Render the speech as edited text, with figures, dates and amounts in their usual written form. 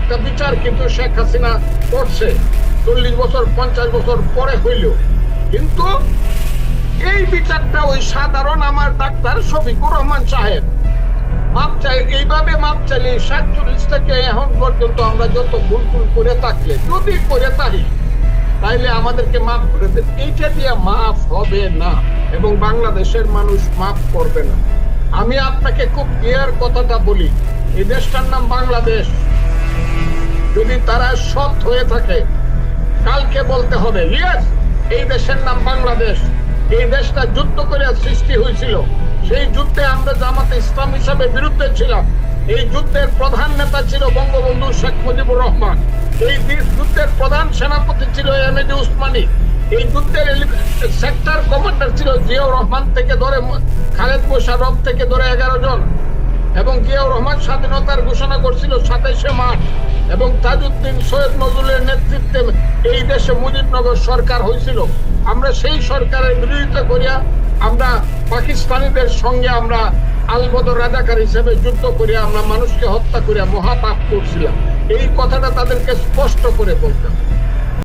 একটা বিচার কিন্তু শেখ হাসিনা করছে 40 বছর 50 বছর পরে হইল, কিন্তু এই বিচারটা ওই সাধারণ আমার ডাক্তার শফিকুর রহমান সাহেব মাপ চাই, এইভাবে মাপ চাইলে 47 থেকে এখন পর্যন্ত আমরা যত ভুল করে থাকলে যদি করে থাকি তাইলে আমাদেরকে মাফ করে দেন। এইটা দিয়ে মাফ হবে না এবং বাংলাদেশের মানুষ মাফ করবে না। আমি আপনাকে খুব ক্লিয়ার কথাটা বলি, এই দেশটার নাম বাংলাদেশ। যদি তারা সৎ হয়ে থাকে কালকে বলতে হবে ইয়েস এই দেশের নাম বাংলাদেশ। এই দেশটা যুদ্ধ করে সৃষ্টি হয়েছিল, সেই যুদ্ধে আমরা জামাতে ইসলাম হিসাবে বিরুদ্ধে ছিলাম। এই যুদ্ধের প্রধান নেতা ছিল বঙ্গবন্ধু শেখ মুজিবুর রহমান, এই যুদ্ধের প্রধান সেনাপতি ছিল এমএজি উসমানী, এই যুদ্ধের সেক্টর কমান্ডার ছিল জিয়াউর রহমান থেকে ধরে খালেদ মোশাররফ থেকে ধরে 11 জন, এবং জিয়াউর রহমান স্বাধীনতার ঘোষণা করছিল 27শে মার্চ, এবং তাজউদ্দিন সৈয়দ নজরুলের নেতৃত্বে এই দেশে মুজিবনগর সরকার হয়েছিল। আমরা সেই সরকারের বিরোধিতা করিয়া আমরা পাকিস্তানিদের সঙ্গে আমরা আলবদর রাজাকার হিসেবে যুদ্ধ করিয়া আমরা মানুষকে হত্যা করিয়া মহাপাপ করছিলাম। এই কথাটা তাদেরকে স্পষ্ট করে বলতাম।